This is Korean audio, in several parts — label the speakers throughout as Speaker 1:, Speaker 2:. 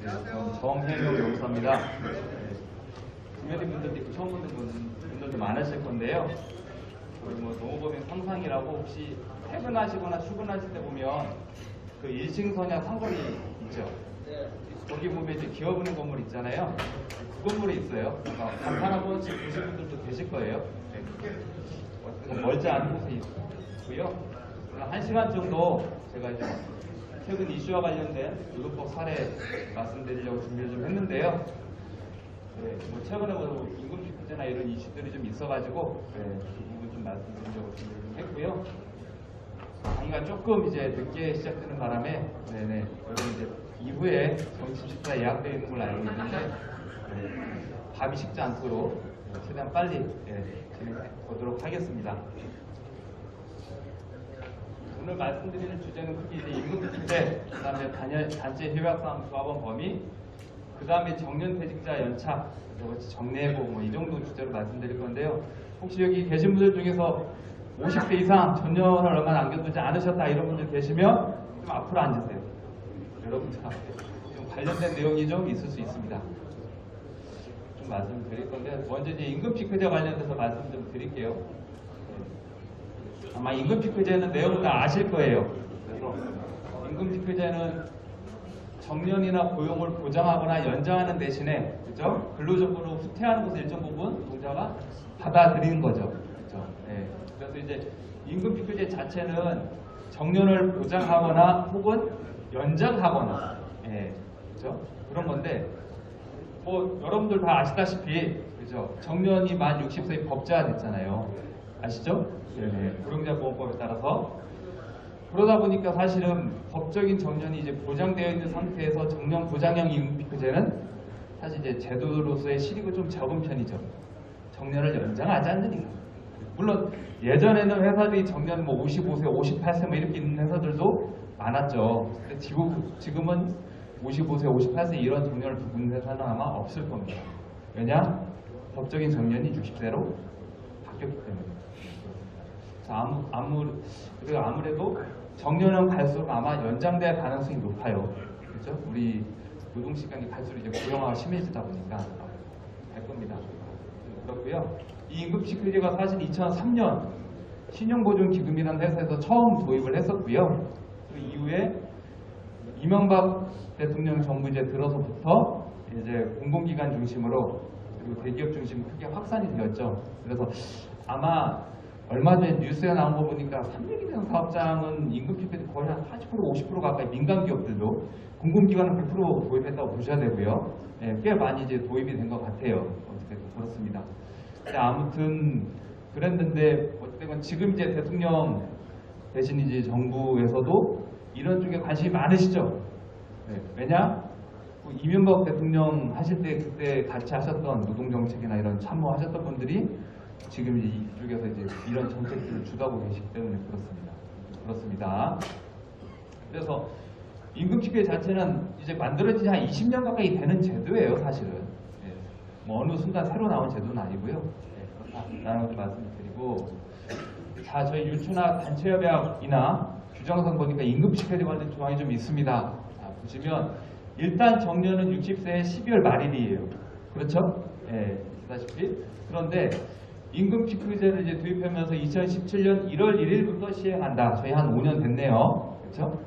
Speaker 1: 정혜명 변호사입니다. 구매된 분들도 처음 보는 분들도 많으실 건데요. 우리 농어법인 상상이라고 혹시 퇴근하시거나 출근하실 때 보면 그 일싱선야 상거리 있죠? 거기 보면 이제 기업은행 건물 있잖아요. 그 건물이 있어요. 간판 한 번씩 보실 분들도 계실 거예요. 멀지 않은 곳에 있고요. 오늘 1시간 정도 제가 이제 최근 이슈와 관련된 의료법 사례 말씀드리려고 준비를 좀 했는데요. 최근에 임금 피크제나 이런 이슈들이 좀 있어가지고 그 부분 좀 말씀드리려고 준비를 좀 했고요. 강의가 조금 이제 늦게 시작되는 바람에 여러분 이제 이후에 점심 식사 예약되어 있는 걸로 알고 있는데 밥이 식지 않도록 최대한 빨리 진행해 보도록 하겠습니다. 오늘 말씀드리는 주제는 크게 이제 임금 피크제, 그 다음에 단체 협약상 조합원 범위, 그 다음에 정년퇴직자 연착, 정리해고 이 정도 주제로 말씀드릴 건데요. 혹시 여기 계신 분들 중에서 50세 이상 전년을 얼마 남겨두지 않으셨다 이런 분들 계시면 좀 앞으로 앉으세요. 여러분들 좀 관련된 내용이 좀 있을 수 있습니다. 좀 말씀드릴 건데 먼저 이제 임금 피크제 관련돼서 말씀 좀 드릴게요. 아마 임금 피크제는 내용을 다 아실 거예요. 그래서 임금 피크제는 정년이나 고용을 보장하거나 연장하는 대신에 그죠? 근로적으로 후퇴하는 것을 일정 부분 노동자가 받아들이는 거죠. 그죠? 그래서 이제 임금 피크제 자체는 정년을 보장하거나 혹은 연장하거나 그죠? 그런 건데 여러분들 다 아시다시피 그죠? 정년이 만 60세에 법제화 됐잖아요. 아시죠? 고용자보험법에 따라서 그러다 보니까 사실은 법적인 정년이 이제 보장되어 있는 상태에서 정년 보장형 임금 피크제는 사실 이제 제도로서의 실익은 좀 적은 편이죠. 정년을 연장하지 않는 이상. 물론 예전에는 회사들이 정년 55세, 58세 이렇게 있는 회사들도 많았죠. 근데 지금은 55세, 58세 이런 정년을 두고 있는 회사는 아마 없을 겁니다. 왜냐? 법적인 정년이 60세로 바뀌었기 때문에. 아무래도 정년은 갈수록 아마 연장될 가능성이 높아요. 그렇죠? 우리 노동시간이 갈수록 이제 고령화가 심해지다 보니까 갈 겁니다. 그렇고요. 이 임금 피크제가 사실 2003년 신용보증기금이라는 회사에서 처음 도입을 했었고요. 그 이후에 이명박 대통령 정부 이제 들어서부터 이제 공공기관 중심으로 그리고 대기업 중심으로 크게 확산이 되었죠. 그래서 아마 얼마 전에 뉴스에 나온 거 보니까 300인 사업장은 임금 피크제 거의 한 40%, 50% 가까이 민간 기업들도 공공기관은 100% 도입했다고 보셔야 되고요. 꽤 많이 이제 도입이 된 것 같아요. 어떻게 그렇습니다. 아무튼 그랬는데 어쨌든 지금 이제 대통령 대신 이제 정부에서도 이런 쪽에 관심이 많으시죠. 왜냐? 이명박 대통령 하실 때 그때 같이 하셨던 노동정책이나 이런 참모하셨던 분들이 지금 이쪽에서 이제 이런 정책들을 주도하고 계시기 때문에 그렇습니다. 그래서 임금 피크제 자체는 이제 만들어진 지 한 20년 가까이 되는 제도예요, 사실은. 어느 순간 새로 나온 제도는 아니고요. 그렇다라는 것을 말씀드리고, 자, 저희 유추나 단체협약이나 규정상 보니까 임금 피크제 관련 조항이 좀 있습니다. 자, 보시면 일단 정년은 60세의 12월 말일이에요. 그렇죠? 아시다시피. 그런데 임금 피크제를 이제 도입하면서 2017년 1월 1일부터 시행한다. 저희 한 5년 됐네요. 그렇죠?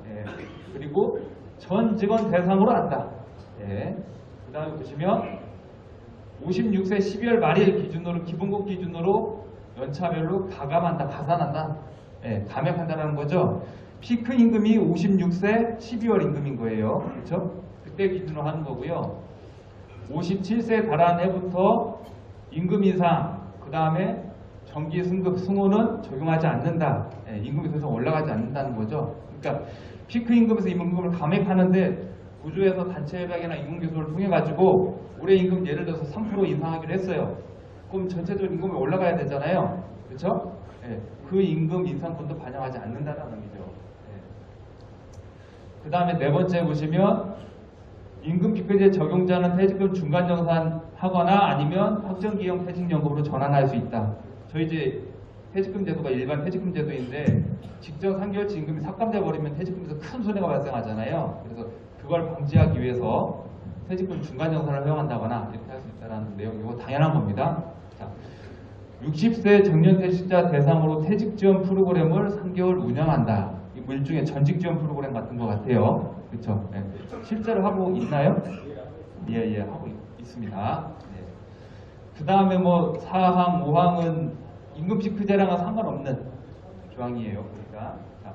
Speaker 1: 그리고 전 직원 대상으로 한다. 그 다음에 보시면 56세 12월 말일 기준으로 기본급 기준으로 연차별로 가산한다. 감액한다는 거죠. 피크 임금이 56세 12월 임금인 거예요. 그렇죠? 그때 기준으로 하는 거고요. 57세 달한 해부터 임금 인상, 그 다음에 정기 승급 승호는 적용하지 않는다. 임금이 더 이상 올라가지 않는다는 거죠. 그러니까 피크 임금에서 임금을 감액하는데 구조에서 단체협약이나 임금교섭을 통해 가지고 올해 임금 예를 들어서 3% 인상하기로 했어요. 그럼 전체적으로 임금이 올라가야 되잖아요. 그렇죠? 그 임금 인상분도 반영하지 않는다는 의미죠. 그 다음에 네 번째 보시면 임금 피크제 적용자는 퇴직금 중간 정산하거나 아니면 확정기형 퇴직연금으로 전환할 수 있다. 저희 이제 퇴직금 제도가 일반 퇴직금 제도인데 직전 3개월치 임금이 삭감돼 버리면 퇴직금에서 큰 손해가 발생하잖아요. 그래서 그 그걸 방지하기 위해서 퇴직금 중간 정산을 허용한다거나 이렇게 할 수 있다는 내용, 이거 당연한 겁니다. 자, 60세 정년퇴직자 대상으로 퇴직 지원 프로그램을 3개월 운영한다. 이 일종의 전직 지원 프로그램 같은 것 같아요. 그렇죠? 네. 실제로 하고 있나요? 예, 하고 있습니다. 네. 그 다음에 뭐 4항, 5항은 임금 피크제랑은 상관없는 조항이에요. 그러니까 자,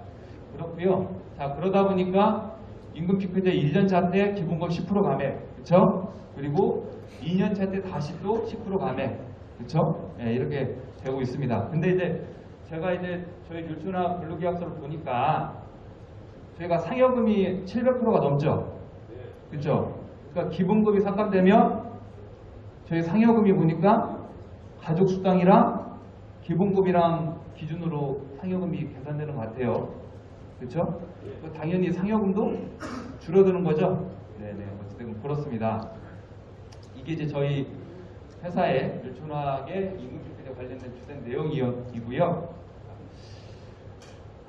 Speaker 1: 그렇고요. 자, 그러다 보니까 임금 피크제 1년차 때 기본급 10% 감액, 그렇죠? 그리고 2년차 때 다시 또 10% 감액, 그렇죠? 네, 이렇게 되고 있습니다. 근데 이제 제가 이제 저희 율촌학 근로계약서를 보니까 저희가 상여금이 700%가 넘죠, 그렇죠? 그러니까 기본급이 삭감되면 저희 상여금이 보니까 가족 수당이랑 기본급이랑 기준으로 상여금이 계산되는 것 같아요. 그렇죠? 당연히 상여금도 줄어드는 거죠. 네네. 어쨌든 그렇습니다. 이게 이제 저희 회사의 율촌학의 임금피크제 관련된 주된 내용이고요.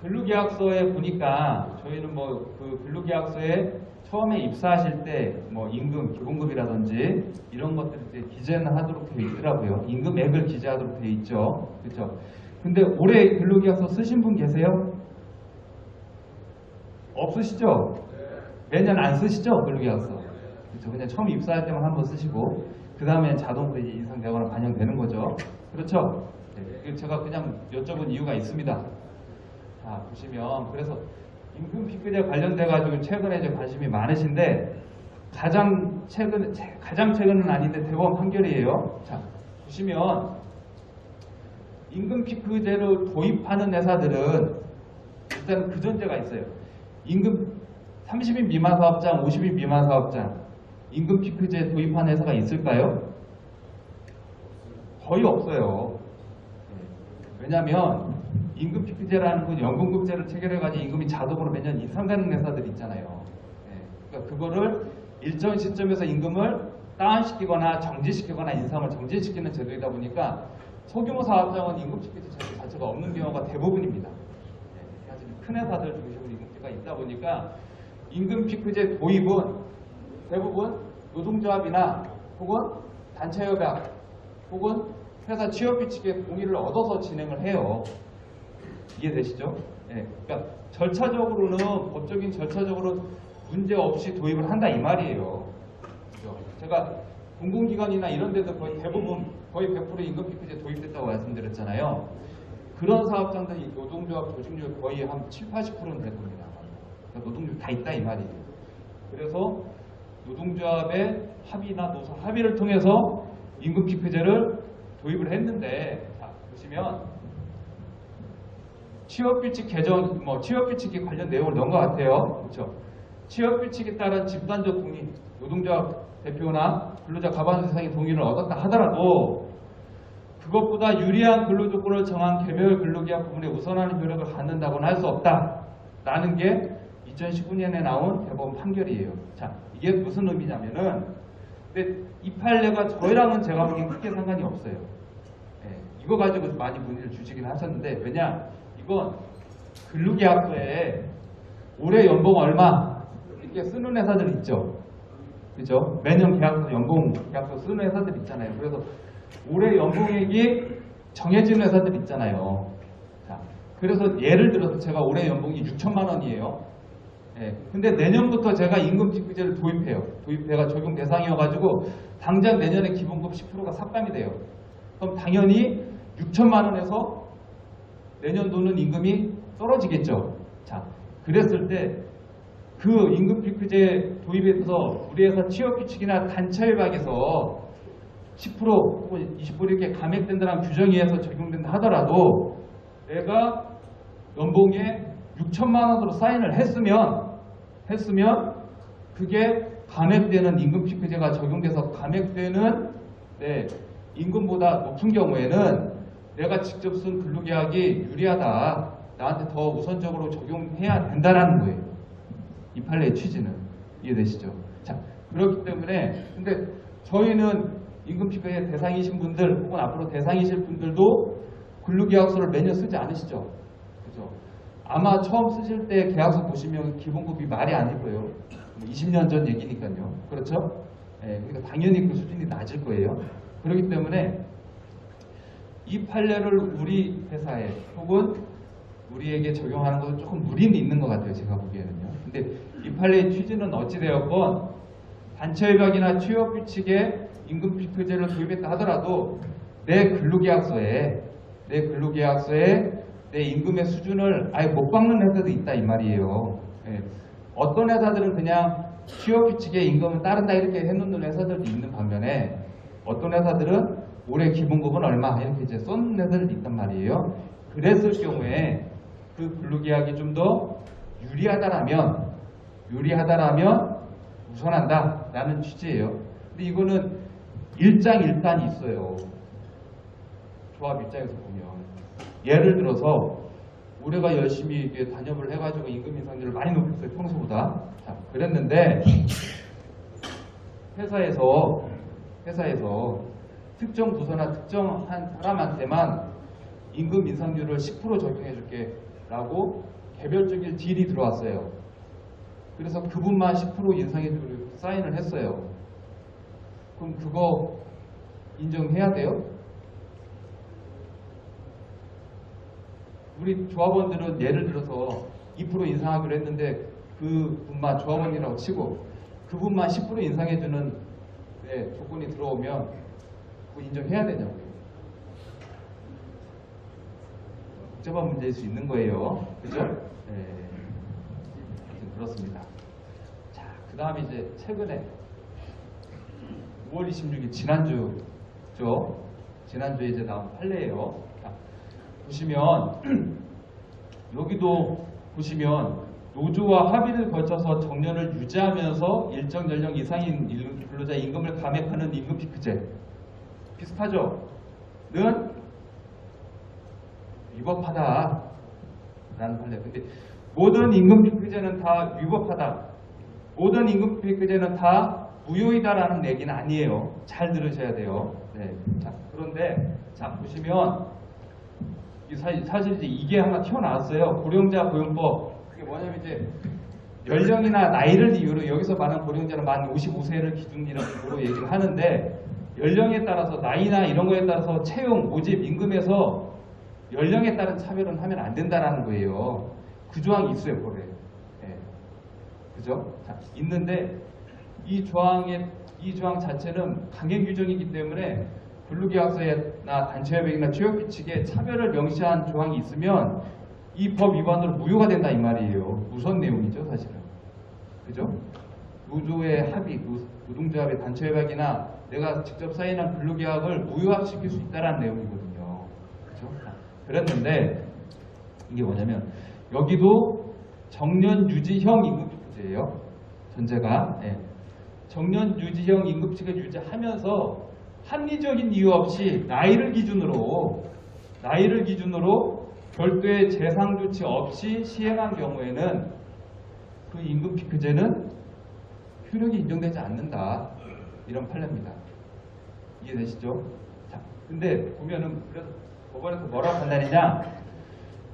Speaker 1: 근로계약서에 보니까 저희는 뭐 그 근로계약서에 처음에 입사하실 때 뭐 임금, 기본급이라든지 이런 것들을 이제 기재는 하도록 되어 있더라고요. 임금액을 기재하도록 되어 있죠. 그렇죠? 근데 올해 근로계약서 쓰신 분 계세요? 없으시죠? 매년 안 쓰시죠? 근로계약서. 그렇죠? 그냥 처음 입사할 때만 한번 쓰시고 그 다음에 자동으로 이제 인상되거나 반영되는 거죠. 그렇죠? 네. 제가 그냥 여쭤본 이유가 있습니다. 자, 보시면 그래서 임금 피크제 관련돼 가지고 최근에 이제 관심이 많으신데 가장 최근은 아닌데 대법원 판결이에요. 자, 보시면 임금 피크제를 도입하는 회사들은 일단 그 전제가 있어요. 임금 30인 미만 사업장, 50인 미만 사업장 임금 피크제 도입한 회사가 있을까요? 거의 없어요. 왜냐하면 임금 피크제라는 건 연금급제를 체결해가지고 임금이 자동으로 매년 인상되는 회사들 있잖아요. 그러니까 그거를 일정 시점에서 임금을 다운시키거나 정지시키거나 인상을 정지시키는 제도이다 보니까 소규모 사업장은 임금 피크제 제도 자체가 없는 경우가 대부분입니다. 아주 큰 회사들 중심으로 임금피크가 있다 보니까 임금 피크제 도입은 대부분 노동조합이나 혹은 단체협약 혹은 회사 취업비 측의 동의를 얻어서 진행을 해요. 이해되시죠? 네. 그러니까 절차적으로는 법적인 절차적으로 문제 없이 도입을 한다 이 말이에요. 그렇죠? 제가 공공기관이나 이런 데도 거의 대부분 거의 100% 임금 피크제 도입됐다고 말씀드렸잖아요. 그런 사업장들이 노동조합, 조직률 거의 한 7, 80%는 될 겁니다. 그러니까 노동조합 다 있다 이 말이에요. 그래서 노동조합의 합의나 노사 합의를 통해서 임금 피크제를 도입을 했는데, 자, 보시면 취업규칙 개정, 취업규칙에 관련 내용을 넣은 것 같아요. 그렇죠? 취업규칙에 따른 집단적 동의, 노동조합 대표나 근로자 과반 이상의 동의를 얻었다 하더라도 그것보다 유리한 근로조건을 정한 개별 근로계약 부분에 우선하는 효력을 갖는다고는 할 수 없다라는 게 2019년에 나온 대법원 판결이에요. 자, 이게 무슨 의미냐면은, 근데 이 판례가 저희랑은 제가 보기엔 크게 상관이 없어요. 네, 이거 가지고 많이 문의를 주시긴 하셨는데, 왜냐, 이건 근로계약서에 올해 연봉 얼마 이렇게 쓰는 회사들 있죠. 그죠? 매년 계약서, 연봉 계약서 쓰는 회사들 있잖아요. 그래서 올해 연봉액이 정해진 회사들 있잖아요. 자, 그래서 예를 들어서 제가 올해 연봉이 6천만 원이에요. 예, 근데 내년부터 제가 임금 피크제를 도입해요. 도입해가 적용 대상이어가지고 당장 내년에 기본급 10%가 삭감이 돼요. 그럼 당연히 6천만 원에서 내년도는 임금이 떨어지겠죠. 자, 그랬을 때 그 임금 피크제 도입에 있어서 우리 회사 취업규칙이나 단체협약에서 10% 혹은 20% 이렇게 감액된다는 규정에 의해서 적용된다 하더라도 내가 연봉에 6천만 원으로 사인을 했으면 그게 감액되는 임금 피크제가 적용돼서 감액되는 임금보다 높은 경우에는 내가 직접 쓴 근로계약이 유리하다, 나한테 더 우선적으로 적용해야 된다라는 거예요. 이 판례의 취지는 이해되시죠? 자, 그렇기 때문에 근데 저희는 임금 피크제 대상이신 분들 혹은 앞으로 대상이실 분들도 근로계약서를 매년 쓰지 않으시죠? 그죠? 아마 처음 쓰실 때 계약서 보시면 기본급이 말이 아닐 거예요. 20년 전 얘기니까요. 그렇죠? 예, 그러니까 당연히 그 수준이 낮을 거예요. 그렇기 때문에 이 판례를 우리 회사에 혹은 우리에게 적용하는 것은 조금 무리는 있는 것 같아요. 제가 보기에는요. 근데 이 판례의 취지는 어찌되었건 단체협약이나 취업규칙에 임금 피크제를 도입했다 하더라도 내 근로계약서에 내 임금의 수준을 아예 못 박는 회사도 있다 이 말이에요. 예. 어떤 회사들은 그냥 취업규칙에 임금을 따른다 이렇게 해놓는 회사들도 있는 반면에 어떤 회사들은 올해 기본급은 얼마 이렇게 이제 써놓는 회사들도 있단 말이에요. 그랬을 경우에 그 근로계약이 좀 더 유리하다라면 우선한다라는 취지예요. 근데 이거는 일장일단이 있어요. 조합 입장에서 보면 예를 들어서 우리가 열심히 단협을 해가지고 임금 인상률을 많이 높였어요. 평소보다. 자, 그랬는데 회사에서 특정 부서나 특정한 사람한테만 임금 인상률을 10% 적용해줄게 라고 개별적인 딜이 들어왔어요. 그래서 그분만 10% 인상해주기로 사인을 했어요. 그럼 그거 인정해야 돼요? 우리 조합원들은 예를 들어서 2% 인상하기로 했는데 그분만 조합원이라고 치고 그분만 10% 인상해주는 조건이 들어오면 그거 인정해야 되냐고요. 복잡한 문제일 수 있는 거예요. 그죠? 네. 그렇습니다. 자, 그 다음에 이제 최근에 5월 26일 지난주죠. 지난주에 이제 나온 판례예요. 자, 보시면 여기도 보시면 노조와 합의를 거쳐서 정년을 유지하면서 일정 연령 이상인 근로자 임금을 감액하는 임금 피크제 비슷하죠? 는 위법하다라는 판례. 근데 모든 임금 피크제는 다 위법하다. 모든 임금 피크제는 다 무효이다라는 얘기는 아니에요. 잘 들으셔야 돼요. 네. 자, 그런데 자 보시면 사실 이제 이게 하나 튀어나왔어요. 고령자 고용법. 그게 뭐냐면 이제 연령이나 나이를 이유로 여기서 말하는 고령자는 만 55세를 기준으로 얘기를 하는데 연령에 따라서 나이나 이런 거에 따라서 채용, 모집, 임금에서 연령에 따른 차별은 하면 안 된다라는 거예요. 그 조항이 있어요, 법에. 네. 그죠? 자, 있는데 이 조항 자체는 강행 규정이기 때문에 근로계약서나 단체협약이나 취업규칙에 차별을 명시한 조항이 있으면 이 법 위반으로 무효가 된다 이 말이에요. 우선 내용이죠, 사실은. 그죠? 노조의 합의, 노동조합의 단체협약이나 내가 직접 사인한 근로계약을 무효화시킬 수 있다는 내용이거든요. 그죠? 그랬는데 이게 뭐냐면 여기도 정년 유지형 임금피크제예요. 전제가. 네. 정년 유지형 임금피크제를 유지하면서 합리적인 이유 없이 나이를 기준으로 별도의 재상 조치 없이 시행한 경우에는 그 임금 피크제는 효력이 인정되지 않는다. 이런 판례입니다. 이해되시죠? 자, 근데 보면은 그래서 법원에서 뭐라고 판단이냐?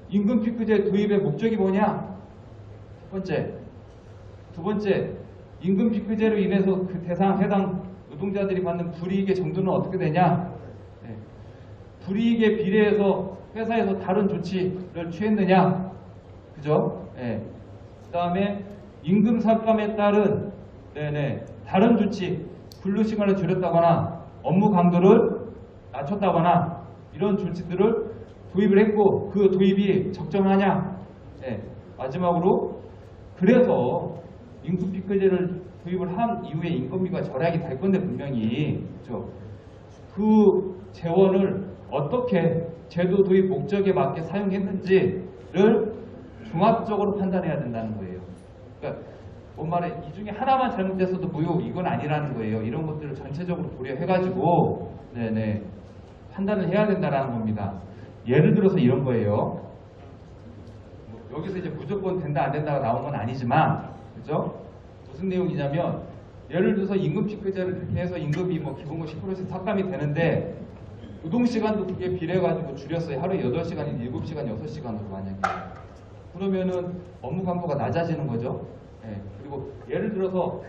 Speaker 1: 임금 피크제 도입의 목적이 뭐냐? 첫 번째. 두 번째, 임금 피크제로 인해서 그 해당 노동자들이 받는 불이익의 정도는 어떻게 되냐? 네. 불이익에 비례해서 회사에서 다른 조치를 취했느냐? 그죠? 네. 그 다음에 임금 삭감에 따른 다른 조치, 근로시간을 줄였다거나 업무 강도를 낮췄다거나 이런 조치들을 도입을 했고 그 도입이 적정하냐? 네. 마지막으로 그래서 임금 피크제를 도입을 한 이후에 인건비가 절약이 될 건데 분명히 그렇죠? 그 재원을 어떻게 제도 도입 목적에 맞게 사용했는지를 종합적으로 판단해야 된다는 거예요. 그러니까 뭔 말에 이 중에 하나만 잘못됐어도 무효 이건 아니라는 거예요. 이런 것들을 전체적으로 고려해가지고 판단을 해야 된다는 겁니다. 예를 들어서 이런 거예요. 여기서 이제 무조건 된다 안 된다가 나온 건 아니지만 그죠? 무슨 내용이냐면 예를 들어서 임금 피크제를 이렇게 해서 임금이 뭐 기본급 10%씩 삭감이 되는데 노동시간도 그게 비례해가지고 줄였어요. 하루에 8시간이 7시간, 6시간으로 만약에. 그러면은 업무 강도가 낮아지는 거죠. 네. 그리고 그리고 예를 들어서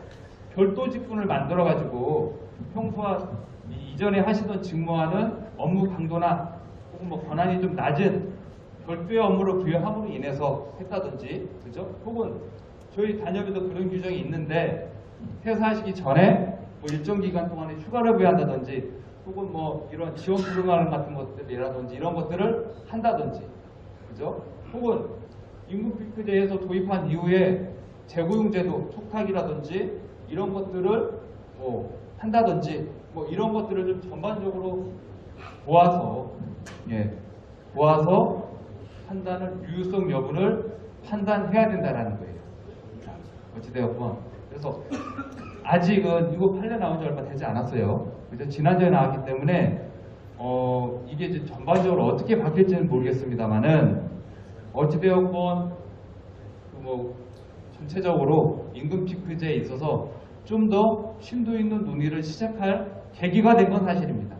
Speaker 1: 별도 직군을 만들어 가지고 평소와 이전에 하시던 직무와는 업무 강도나 혹은 뭐 권한이 좀 낮은 별도의 업무를 부여함으로 인해서 했다든지, 그죠? 혹은 저희 단협에도 그런 규정이 있는데 퇴사하시기 전에 뭐 일정 기간 동안에 휴가를 부여한다든지, 혹은 뭐 이런 지원 프로그램 같은 것들이라든지 이런 것들을 한다든지, 그죠? 혹은 임금 피크제에서 도입한 이후에 재고용제도, 촉탁이라든지 이런 것들을 뭐 한다든지, 뭐 이런 것들을 좀 전반적으로 보아서 판단을 유효성 여부를 판단해야 된다라는 거예요. 어찌되었건 그래서 아직은 이거 판례 나온 지 얼마 되지 않았어요. 그래서 지난주에 나왔기 때문에 이게 이제 전반적으로 어떻게 바뀔지는 모르겠습니다만은 어찌되었건 뭐 전체적으로 임금 피크제에 있어서 좀 더 심도 있는 논의를 시작할 계기가 된 건 사실입니다.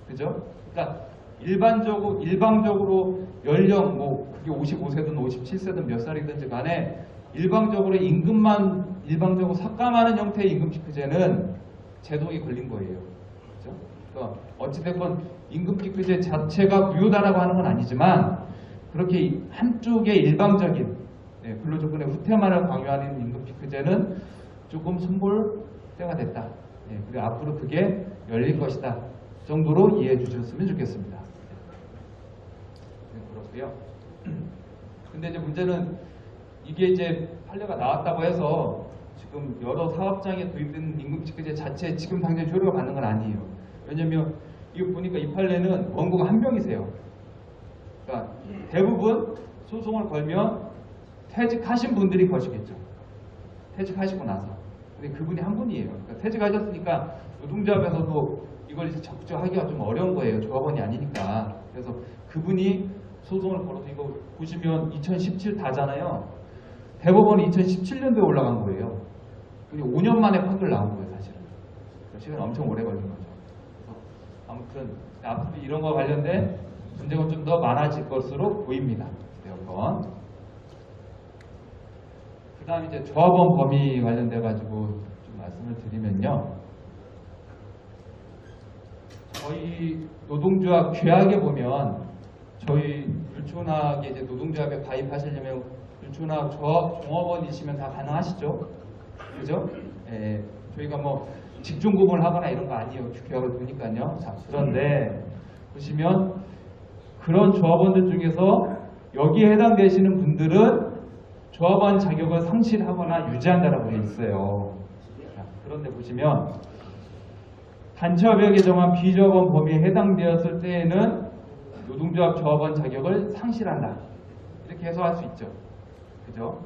Speaker 1: 그죠? 그러니까 일방적으로 연령 뭐 그게 55세든 57세든 몇 살이든지 간에 일방적으로 임금만 일방적으로 삭감하는 형태의 임금 피크제는 제동이 걸린 거예요. 그죠? 그러니까 어찌됐건 임금 피크제 자체가 무효다라고 하는 건 아니지만 그렇게 한쪽의 일방적인 근로조건의 후퇴만을 강요하는 임금 피크제는 조금 손볼 때가 됐다. 그리고 앞으로 그게 열릴 것이다 정도로 이해해 주셨으면 좋겠습니다. 그렇고요. 근데 이제 문제는 이게 이제 판례가 나왔다고 해서 지금 여러 사업장에 도입된 임금 피크제 자체 지금 당장 효력을 받는 건 아니에요. 왜냐면 이거 보니까 이 판례는 원고가 한 명이세요. 그러니까 대부분 소송을 걸면 퇴직하신 분들이 거시겠죠. 퇴직하시고 나서. 근데 그분이 한 분이에요. 그러니까 퇴직하셨으니까 노동조합에서도 이걸 이제 적극하기가 좀 어려운 거예요. 조합원이 아니니까. 그래서 그분이 소송을 걸어서 이거 보시면 2017 다잖아요. 대법원이 2017년도에 올라간 거예요. 근데 5년 만에 판결 나온 거예요, 사실은. 시간 엄청 오래 걸린 거죠. 그래서 아무튼 앞으로 이런 거 관련된 분쟁은 좀 더 많아질 것으로 보입니다. 그 다음 이제 조합원 범위 관련돼 가지고 좀 말씀을 드리면요. 저희 노동조합 규약에 보면 저희 율촌학에 이제 노동조합에 가입하시려면 율촌학 종업원이시면 다 가능하시죠? 그죠? 저희가 뭐 직종 구분을 하거나 이런 거 아니에요. 규약을 보니까요. 자, 그런데 보시면 그런 조합원들 중에서 여기에 해당되시는 분들은 조합원 자격을 상실하거나 유지한다라고 되어 있어요. 자, 그런데 보시면 단체협약에 정한 비조합원 범위에 해당되었을 때에는 노동조합 조합원 자격을 상실한다. 이렇게 해석할 수 있죠. 그죠?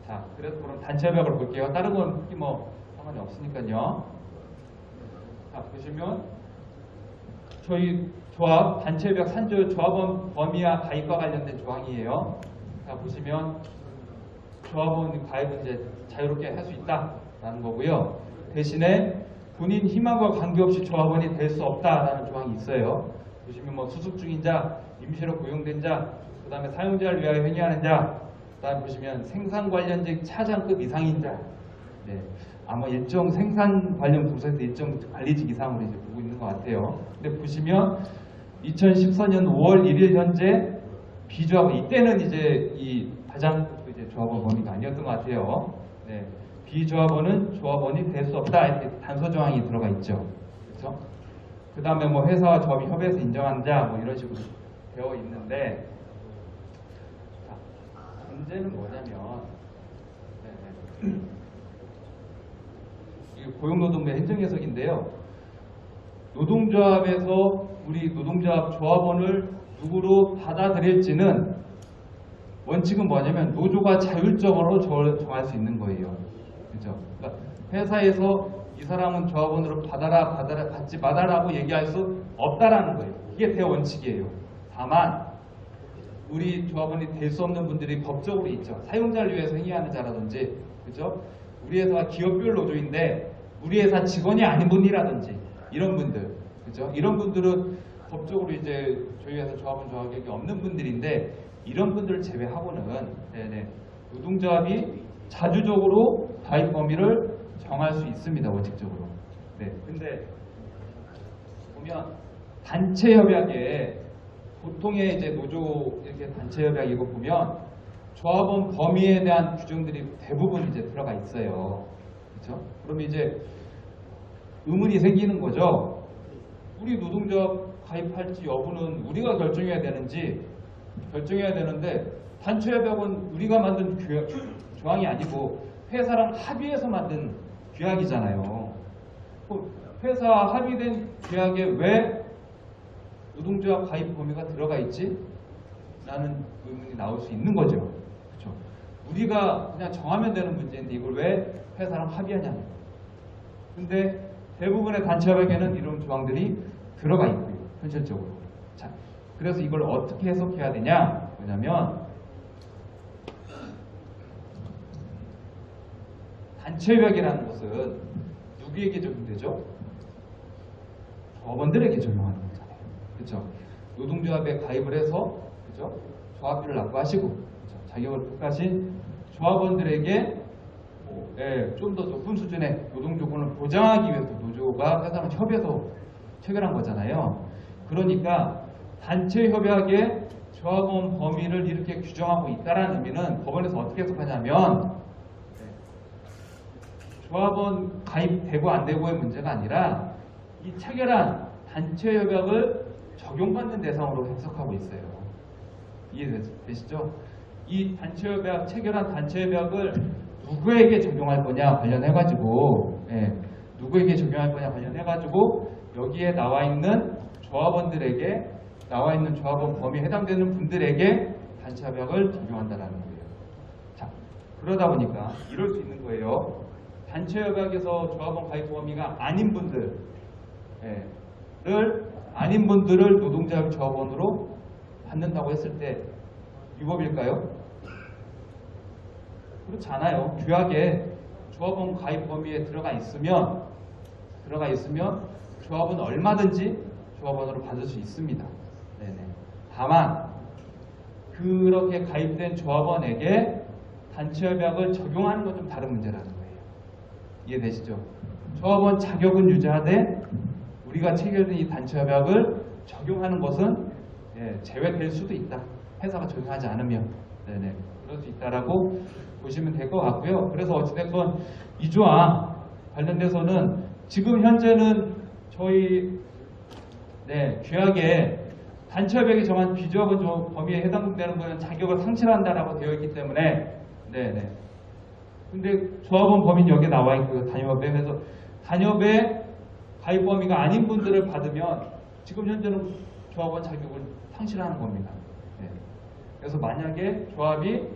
Speaker 1: 자, 그래서 그럼 단체협약을 볼게요. 다른 건 뭐 상관이 없으니까요. 자, 보시면 저희 조합 단체협약 산조 조합원 범위와 가입과 관련된 조항이에요. 자, 보시면 조합원 가입은 이제 자유롭게 할 수 있다라는 거고요. 대신에 본인 희망과 관계없이 조합원이 될 수 없다라는 조항이 있어요. 보시면 뭐 수습 중인 자, 임시로 고용된 자, 그 다음에 사용자를 위하여 행위하는 자, 그 다음에 보시면 생산 관련직 차장급 이상인 자, 아마 일정 생산 관련 부서에서 일정 관리직 이상으로 이제 보고 있는 것 같아요. 근데 보시면 2014년 5월 1일 현재 비조합원, 이때는 이제 이 가장 이제 조합원 범위가 아니었던 것 같아요. 비조합원은 조합원이 될 수 없다 이렇게 단서 조항이 들어가 있죠. 그렇죠? 그 다음에 뭐 회사와 조합이 협의해서 인정한 자 뭐 이런 식으로 되어 있는데, 자, 문제는 뭐냐면 이게 고용노동부 행정해석인데요. 노동조합에서 우리 노동조합 조합원을 누구로 받아들일지는 원칙은 뭐냐면 노조가 자율적으로 정할 수 있는 거예요. 그죠? 그러니까 회사에서 이 사람은 조합원으로 받지 마다라고 얘기할 수 없다라는 거예요. 이게 대원칙이에요. 다만 우리 조합원이 될 수 없는 분들이 법적으로 있죠. 사용자를 위해서 행위하는 자라든지, 그죠? 우리 회사가 기업별 노조인데 우리 회사 직원이 아닌 분이라든지 이런 분들, 그죠? 이런 분들은 법적으로 이제 저희 회사 조합원 자격이 없는 분들인데 이런 분들을 제외하고는 노동조합이 자주적으로 가입 범위를 정할 수 있습니다. 원칙적으로. 네. 근데 보면 단체 협약에 보통의 이제 노조 이렇게 단체 협약 이거 보면 조합원 범위에 대한 규정들이 대부분 이제 들어가 있어요. 그렇죠? 그러면 이제 의문이 생기는 거죠. 우리 노동조합 가입할지 여부는 우리가 결정해야 되는지 결정해야 되는데 단체 협약은 우리가 만든 조항이 아니고 회사랑 합의해서 만든 규약이잖아요. 회사 합의된 규약에 왜 노동조합 가입 범위가 들어가 있지? 라는 의문이 나올 수 있는 거죠. 그렇죠? 우리가 그냥 정하면 되는 문제인데 이걸 왜 회사랑 합의하냐는 거예요. 근데 대부분의 단체 협약에는 이런 조항들이 들어가 있고요. 현실적으로. 자, 그래서 이걸 어떻게 해석해야 되냐? 뭐냐면 단체 협약이라는 것은 누구에게 적용되죠? 조합원들에게 적용하는 거잖아요. 그렇죠? 노동조합에 가입을 해서 그렇죠? 조합비를 납부하시고 그렇죠? 자격을 복하신 조합원들에게 좀 더 높은 수준의 노동 조건을 보장하기 위해서 노조가 회사랑 협의해서 체결한 거잖아요. 그러니까 단체 협약에 조합원 범위를 이렇게 규정하고 있다는 의미는 법원에서 어떻게 해석하냐면 조합원 가입되고 안 되고의 문제가 아니라 이 체결한 단체 협약을 적용받는 대상으로 해석하고 있어요. 이해되시죠? 이 단체 협약, 체결한 단체 협약을 누구에게 적용할 거냐 관련해가지고, 누구에게 적용할 거냐 관련해가지고 여기에 나와 있는 조합원들에게, 나와 있는 조합원 범위에 해당되는 분들에게 단체 협약을 적용한다라는 거예요. 자, 그러다 보니까 이럴 수 있는 거예요. 단체 협약에서 조합원 가입 범위가 아닌 분들을 노동자협 조합원으로 받는다고 했을 때 위법일까요? 그렇지 않아요. 규약에 조합원 가입 범위에 들어가 있으면 조합은 얼마든지 조합원으로 받을 수 있습니다. 네네. 다만 그렇게 가입된 조합원에게 단체 협약을 적용하는 건 좀 다른 문제라는 거예요. 이해되시죠? 조합원 자격은 유지하되 우리가 체결된 이 단체 협약을 적용하는 것은 제외될 수도 있다. 회사가 적용하지 않으면 네네. 그럴 수 있다라고 보시면 될 것 같고요. 그래서 어찌됐건 이 조항 관련돼서는 지금 현재는 저희 규약에 단체 협약에 정한 비조합원 범위에 해당되는 것은 자격을 상실한다라고 되어 있기 때문에 네네. 근데 조합원 범위는 여기에 나와 있고요. 단협에. 그래서 단협에 가입 범위가 아닌 분들을 받으면 지금 현재는 조합원 자격을 상실하는 겁니다. 네. 그래서 만약에 조합이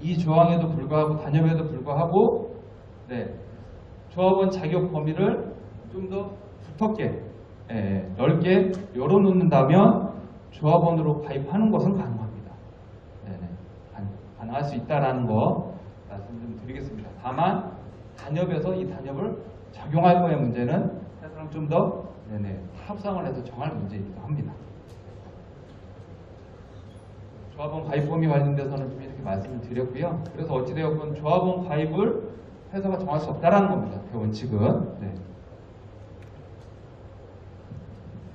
Speaker 1: 이 조항에도 불구하고 단협에도 불구하고 조합원 자격 범위를 좀 더 두텁게 넓게 열어놓는다면 조합원으로 가입하는 것은 가능합니다. 가능할 수 있다라는 거 말씀 좀 드리겠습니다. 다만 단협에서 이 단협을 적용할 거의 문제는 회사랑 좀 더 협상을 해서 정할 문제이기도 합니다. 조합원 가입 범위 관련돼서는 좀 이렇게 말씀을 드렸고요. 그래서 어찌되었건 조합원 가입을 회사가 정할 수 없다라는 겁니다. 대원칙은.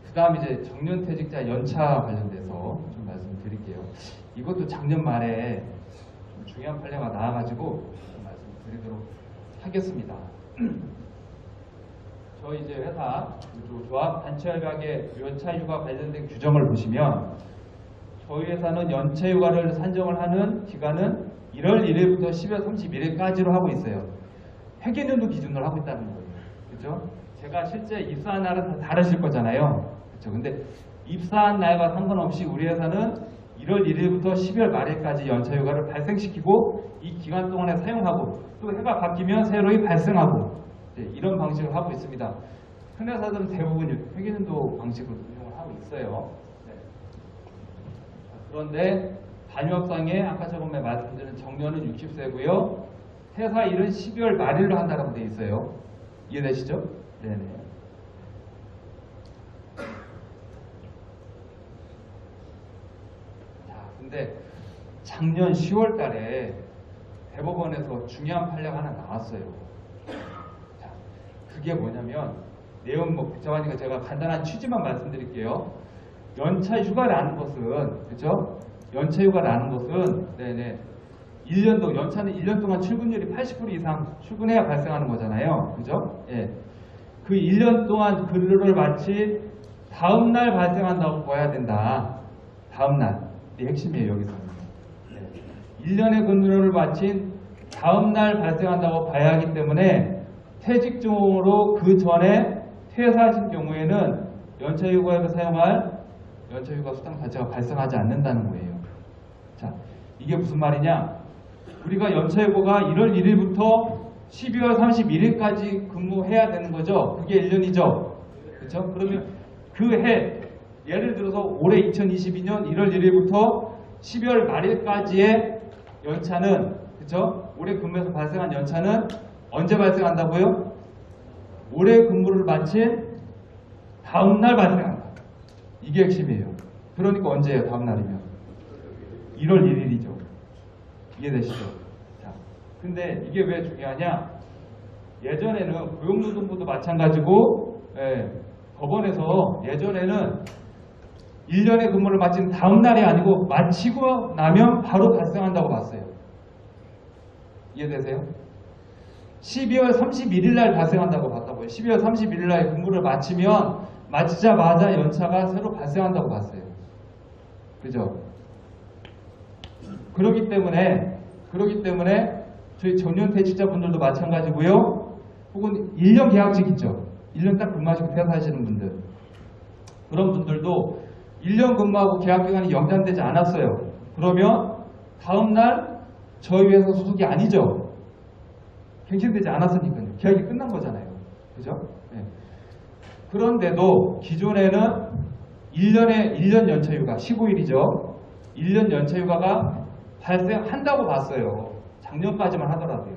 Speaker 1: 그 다음 이제 정년퇴직자 연차 관련돼서 좀 말씀드릴게요. 이것도 작년 말에 좀 중요한 판례가 나와가지고 좀 말씀드리도록 하겠습니다. 저희 이제 회사 조합 단체 협약의 연차 휴가 관련된 규정을 보시면 저희 회사는 연차 휴가를 산정을 하는 기간은 1월 1일부터 12월 31일까지로 하고 있어요. 회계연도 기준으로 하고 있다는 거예요. 그렇죠? 제가 실제 입사한 날은 다 다르실 거잖아요. 그렇죠? 근데 입사한 날과 상관없이 우리 회사는 1월 1일부터 12월 말일까지 연차 휴가를 발생시키고 이 기간 동안에 사용하고 또 해가 바뀌면 새로이 발생하고 이런 방식을 하고 있습니다. 큰 회사들은 대부분 회계연도 방식을 운영을 하고 있어요. 그런데 단협상에 아까 저번에 말씀드린 정년은 60세고요. 회사 일은 12월 말일로 한다고 되어 있어요. 이해되시죠? 네네. 자, 근데 작년 10월 달에 대법원에서 중요한 판례가 하나 나왔어요. 자, 그게 뭐냐면 내용 뭐 복잡하니까 제가 간단한 취지만 말씀드릴게요. 연차 휴가라는 것은 그죠? 연차 휴가라는 것은 네네 1년도 연차는 1년 동안 출근율이 80% 이상 출근해야 발생하는 거잖아요. 그죠? 예. 그 1년 동안 근로를 마치 다음 날 발생한다고 봐야 된다. 다음 날. 이게 핵심이에요, 여기서는. 네. 1년의 근로를 마친 다음 날 발생한다고 봐야 하기 때문에 퇴직 중으로 그 전에 퇴사하신 경우에는 연차휴가에서 사용할 연차휴가 수당 자체가 발생하지 않는다는 거예요. 자, 이게 무슨 말이냐? 우리가 연차휴가가 1월 1일부터 12월 31일까지 근무해야 되는 거죠. 그게 1년이죠. 그렇죠? 그러면 그 해, 예를 들어서 올해 2022년 1월 1일부터 12월 말일까지의 연차는 그렇죠? 올해 근무에서 발생한 연차는 언제 발생한다고요? 올해 근무를 마친 다음 날 발생한다. 이게 핵심이에요. 그러니까 언제예요? 다음 날이면 1월 1일이죠. 이해되시죠? 자, 근데 이게 왜 중요하냐? 예전에는 고용노동부도 마찬가지고 법원에서 예전에는 1년의 근무를 마친 다음 날이 아니고 마치고 나면 바로 발생한다고 봤어요. 이해되세요? 12월 31일 날 발생한다고 봤다고요. 12월 31일 날 근무를 마치자마자 연차가 새로 발생한다고 봤어요. 그죠? 그렇기 때문에 저희 정년퇴직자분들도 마찬가지고요. 혹은 1년 계약직 있죠. 1년 딱 근무하시고 퇴사하시는 분들. 그런 분들도 1년 근무하고 계약기간이 연장되지 않았어요. 그러면 다음날 저희 회사 소속이 아니죠. 갱신되지 않았으니까요. 계약이 끝난 거잖아요. 그죠? 네. 그런데도 기존에는 1년 연차휴가 15일이죠. 1년 연차휴가가 발생한다고 봤어요. 작년까지만 하더라도요.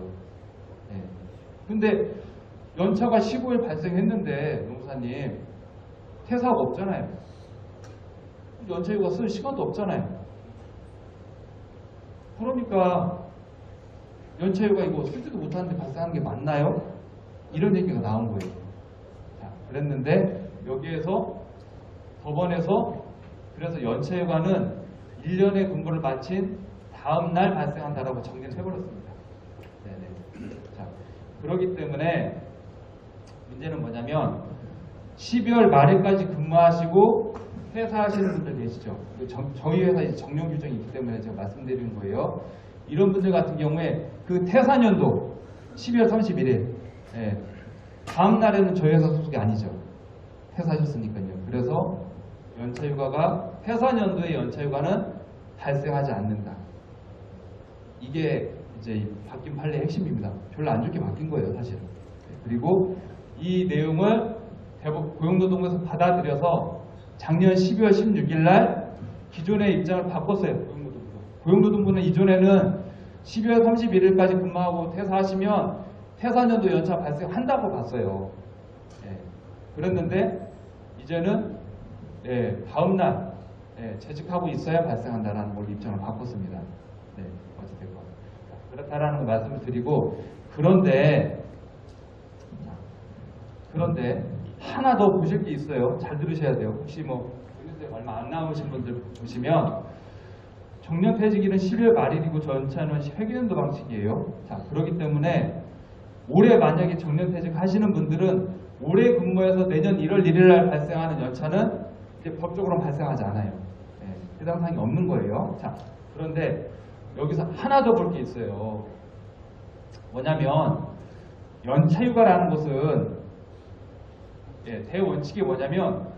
Speaker 1: 네. 근데 연차가 15일 발생했는데 노무사님 퇴사가 없잖아요. 연차휴가 쓸 시간도 없잖아요. 그러니까 연차휴가 이거 쓰지도 못하는데 발생하는 게 맞나요? 이런 얘기가 나온 거예요. 자, 그랬는데 여기에서 법원에서 그래서 연차휴가는 1년의 근무를 마친 다음 날 발생한다라고 정리를 해버렸습니다. 네네. 자, 그렇기 때문에 문제는 뭐냐면 12월 말일까지 근무하시고 퇴사하시는 분들 계시죠. 저희 회사에 정년 규정이 있기 때문에 제가 말씀드리는 거예요. 이런 분들 같은 경우에 그 퇴사년도 12월 31일 다음 날에는 저희 회사 소속이 아니죠. 퇴사하셨으니까요. 그래서 연차휴가가 퇴사년도의 연차휴가는 발생하지 않는다. 이게 이제 바뀐 판례의 핵심입니다. 별로 안 좋게 바뀐 거예요, 사실은. 그리고 이 내용을 고용노동부에서 받아들여서 작년 12월 16일 날 기존의 입장을 바꿨어요. 고용노동부는 이전에는 12월 31일까지 근무하고 퇴사하시면 퇴사년도 연차 발생한다고 봤어요. 그랬는데 이제는 다음날 재직하고 있어야 발생한다는 걸로 입장을 바꿨습니다. 어찌됐건 그렇다라는 말씀을 드리고 그런데 하나 더 보실 게 있어요. 잘 들으셔야 돼요. 혹시 뭐 얼마 안 남으신 분들 보시면 정년퇴직일은 12월 말일이고 전차는 회계연도 방식이에요. 자, 그렇기 때문에 올해 만약에 정년퇴직 하시는 분들은 올해 근무해서 내년 1월 1일 날 발생하는 연차는 이제 법적으로는 발생하지 않아요. 해당 사항이 없는 거예요. 자, 그런데 여기서 하나 더 볼 게 있어요. 뭐냐면 연차휴가라는 것은 대원칙이 뭐냐면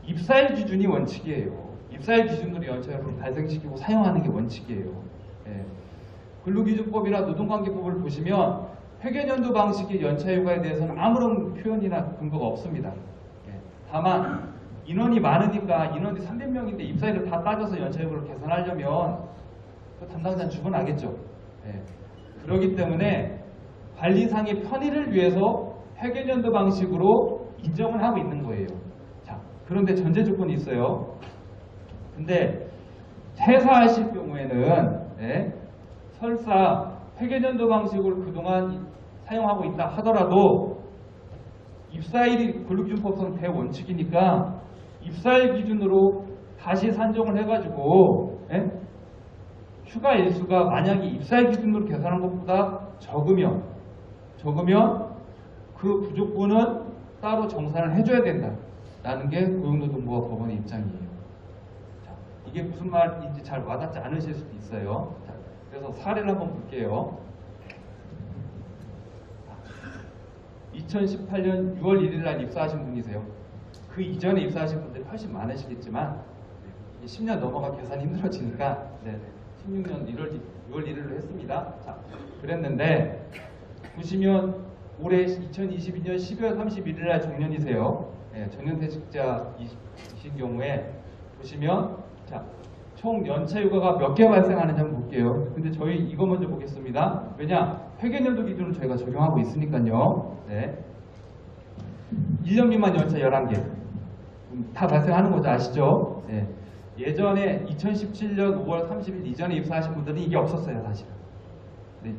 Speaker 1: 입사일 기준이 원칙이에요. 입사일 기준으로 연차휴가를 발생시키고 사용하는 게 원칙이에요. 근로기준법이나 노동관계법을 보시면 회계연도 방식의 연차휴가에 대해서는 아무런 표현이나 근거가 없습니다. 다만 인원이 많으니까 인원이 300명인데 입사일을 다 따져서 연차휴가를 계산하려면 그 담당자는 죽어나겠죠. 그렇기 때문에 관리상의 편의를 위해서 회계연도 방식으로 인정을 하고 있는 거예요. 자, 그런데 전제 조건이 있어요. 근데 퇴사하실 경우에는 설사 회계연도 방식을 그동안 사용하고 있다 하더라도 입사일이 근로기준법상 대원칙이니까 입사일 기준으로 다시 산정을 해가지고 휴가 일수가 만약에 입사일 기준으로 계산한 것보다 적으면 그 부족분은 따로 정산을 해줘야 된다라는 게 고용노동부와 법원의 입장이에요. 자, 이게 무슨 말인지 잘 와닿지 않으실 수도 있어요. 자, 그래서 사례를 한번 볼게요. 2018년 6월 1일 날 입사하신 분이세요. 그 이전에 입사하신 분들이 훨씬 많으시겠지만 10년 넘어가 계산이 힘들어지니까 16년 6월 1일로 했습니다. 자, 그랬는데 보시면 올해 2022년 12월 31일 날 정년이세요. 정년퇴직자이신 경우에 보시면 자, 총 연차 휴가가 몇 개 발생하는지 한번 볼게요. 근데 저희 이거 먼저 보겠습니다. 왜냐? 회계연도 기준을 저희가 적용하고 있으니까요. 1년 미만 연차 11개 다 발생하는 거죠. 아시죠? 예전에 2017년 5월 30일 이전에 입사하신 분들은 이게 없었어요. 사실은.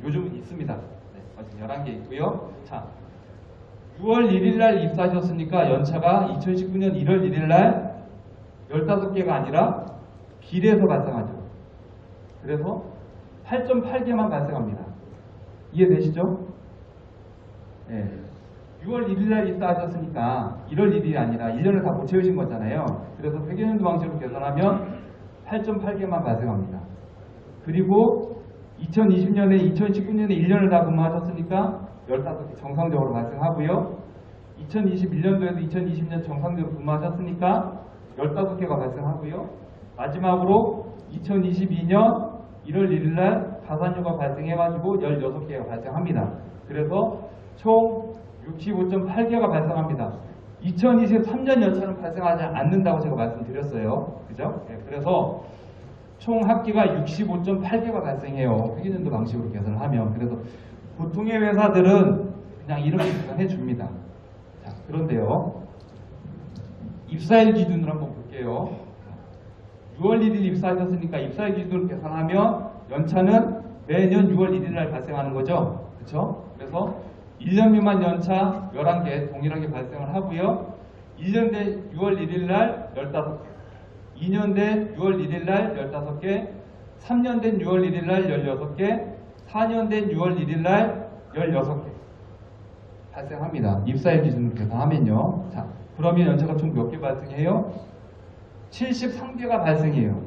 Speaker 1: 요즘은 있습니다. 11개 있고요. 자, 6월 1일 날 입사하셨으니까 연차가 2019년 1월 1일 날 15개가 아니라 비례해서 발생하죠. 그래서 8.8개만 발생합니다. 이해되시죠? 6월 1일 날 입사하셨으니까 1월 1일이 아니라 1년을 다 못 채우신 거잖아요. 그래서 회계연도 방식으로 계산하면 8.8개만 발생합니다. 그리고 2020년에 2019년에 1년을 다 근무하셨으니까 15개 정상적으로 발생하고요. 2021년도에도 2020년 정상적으로 근무하셨으니까 15개가 발생하고요. 마지막으로 2022년 1월 1일 날 가산휴가 발생해가지고 16개가 발생합니다. 그래서 총 65.8개가 발생합니다. 2023년 연차는 발생하지 않는다고 제가 말씀드렸어요. 그죠? 그래서 총 학기가 65.8개가 발생해요. 회계연도 방식으로 계산을 하면. 그래서 보통의 회사들은 그냥 이렇게 계산해 줍니다. 자, 그런데요. 입사일 기준으로 한번 볼게요. 6월 1일 입사하셨으니까 입사일 기준으로 계산하면 연차는 매년 6월 1일 날 발생하는 거죠. 그렇죠? 그래서 1년 미만 연차 11개 동일하게 발생을 하고요. 1년 된 6월 1일 날 15개, 2년 된 6월 1일 날 15개, 3년 된 6월 1일 날 16개, 4년 된 6월 1일 날 16개 발생합니다. 입사일 기준으로 계산하면요. 자, 그러면 연차가 총 몇 개 발생해요? 73개가 발생해요.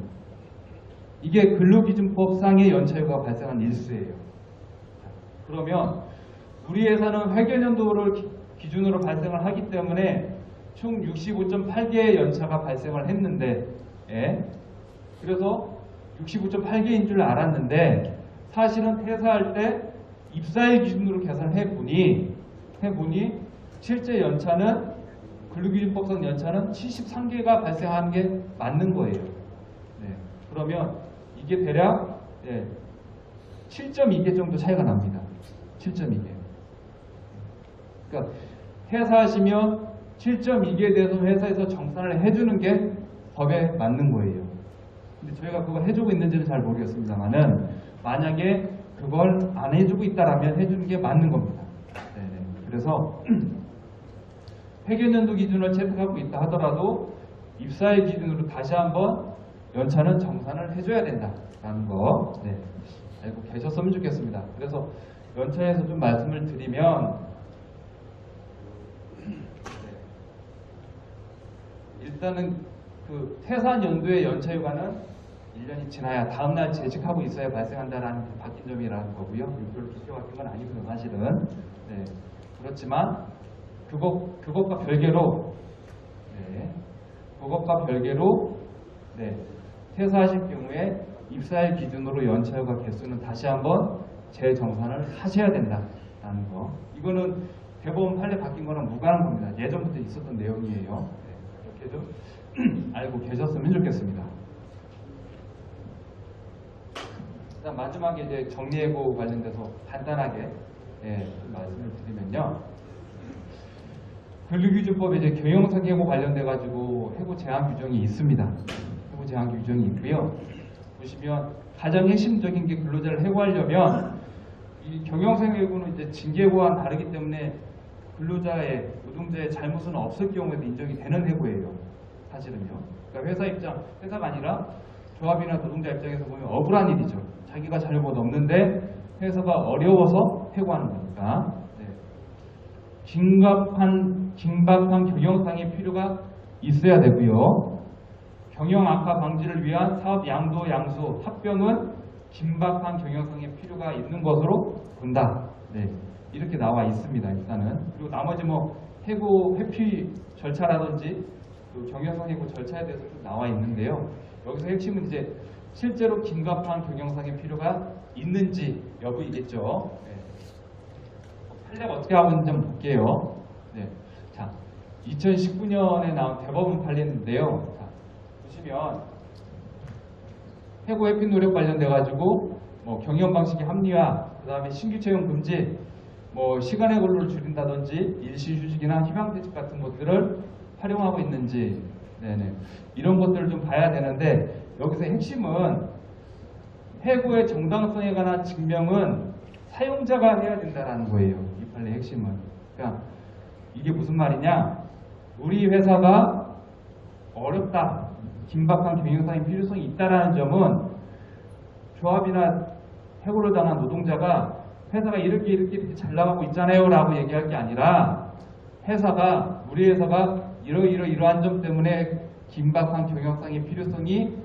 Speaker 1: 이게 근로기준법상의 연차휴가가 발생한 일수예요. 자, 그러면 우리 회사는 회계연도를 기준으로 발생을 하기 때문에 총 65.8개의 연차가 발생을 했는데 그래서 65.8개인 줄 알았는데 사실은 퇴사할 때 입사일 기준으로 계산해 보니 실제 연차는 근로기준법상 연차는 73개가 발생하는 게 맞는 거예요. 그러면 이게 대략 7.2개 정도 차이가 납니다. 7.2개. 그러니까 퇴사하시면 7.2개에 대해서 회사에서 정산을 해주는 게 법에 맞는 거예요. 근데 저희가 그걸 해주고 있는지는 잘 모르겠습니다만은 만약에 그걸 안 해주고 있다라면 해주는 게 맞는 겁니다. 그래서 회계연도 기준을 채택하고 있다 하더라도 입사일 기준으로 다시 한번 연차는 정산을 해줘야 된다라는 거 알고 계셨으면 좋겠습니다. 그래서 연차에서 좀 말씀을 드리면 일단은 그 퇴사 연도의 연차휴가는 1년이 지나야 다음날 재직하고 있어야 발생한다라는 바뀐 점이라는 거고요. 별로 깊게 바뀐 건 아니고요, 사실은. 그렇지만 그것과 별개로 퇴사하실 경우에 입사일 기준으로 연차휴가 개수는 다시 한번 재정산을 하셔야 된다라는 거. 이거는 대법원 판례 바뀐 거랑 무관한 겁니다. 예전부터 있었던 내용이에요. 이렇게 좀 알고 계셨으면 좋겠습니다. 일단 마지막에 이제 정리해고 관련돼서 간단하게 말씀을 드리면요. 근로기준법에 이제 경영상해고 관련돼 가지고 해고 제한 규정이 있습니다. 해고 제한 규정이 있고요. 보시면 가장 핵심적인 게 근로자를 해고하려면 이 경영상해고는 이제 징계고와는 다르기 때문에 근로자의 노동자의 잘못은 없을 경우에도 인정이 되는 해고예요. 사실은요. 그러니까 회사 입장, 회사가 아니라 조합이나 노동자 입장에서 보면 억울한 일이죠. 자기가 잘못 없는데 회사가 어려워서 해고하는 거니까. 네. 긴박한 경영상의 필요가 있어야 되고요. 경영 악화 방지를 위한 사업 양도 양수 합병은 긴박한 경영상의 필요가 있는 것으로 본다. 네. 이렇게 나와 있습니다. 일단은. 그리고 나머지 뭐 해고 회피 절차라든지 또 경영상 해고 절차에 대해서 좀 나와 있는데요. 여기서 핵심은 이제 실제로 긴급한 경영상의 필요가 있는지 여부이겠죠. 네. 판례가 어떻게 하고 있는지 한번 볼게요. 네. 자, 2019년에 나온 대법원 판례인데요. 자, 보시면 해고 회피 노력 관련돼 가지고 뭐 경영 방식의 합리화, 그다음에 신규 채용 금지, 뭐 시간의 근로를 줄인다든지 일시휴직이나 희망퇴직 같은 것들을 활용하고 있는지, 네네, 이런 것들을 좀 봐야 되는데 여기서 핵심은 해고의 정당성에 관한 증명은 사용자가 해야 된다는 거예요. 이 판례의 핵심은. 그러니까 이게 무슨 말이냐? 우리 회사가 어렵다, 긴박한 경영상의 필요성이 있다라는 점은 조합이나 해고를 당한 노동자가 회사가 이렇게 잘 나가고 있잖아요 라고 얘기할 게 아니라 회사가, 우리 회사가 이러한 점 때문에 긴박한 경영상의 필요성이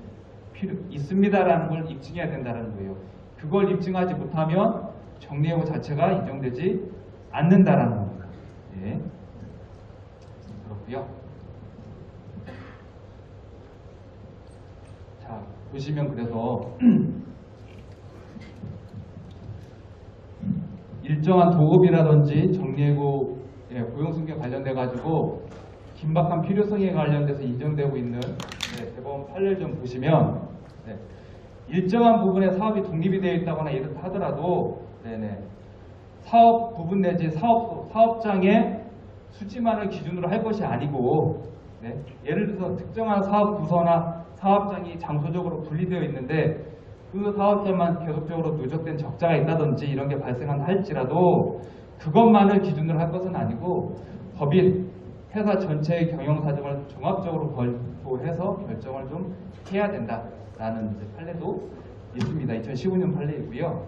Speaker 1: 있습니다라는 걸 입증해야 된다는 거예요. 그걸 입증하지 못하면 정리해고 자체가 인정되지 않는다라는 겁니다. 예. 그렇고요. 자, 보시면 그래서 일정한 도급이라든지 정리해고의 고용승계 관련돼 가지고 긴박한 필요성에 관련돼서 인정되고 있는 대법원 판례를 좀 보시면 일정한 부분의 사업이 독립이 되어 있다거나 이렇다 하더라도 사업 부분 내지 사업장의 수지만을 기준으로 할 것이 아니고 예를 들어서 특정한 사업 부서나 사업장이 장소적으로 분리되어 있는데 그 사업장만 계속적으로 누적된 적자가 있다든지 이런 게 발생한다 할지라도 그것만을 기준으로 할 것은 아니고 법인, 회사 전체의 경영 사정을 종합적으로 검토해서 결정을 좀 해야 된다라는 판례도 있습니다. 2015년 판례이고요.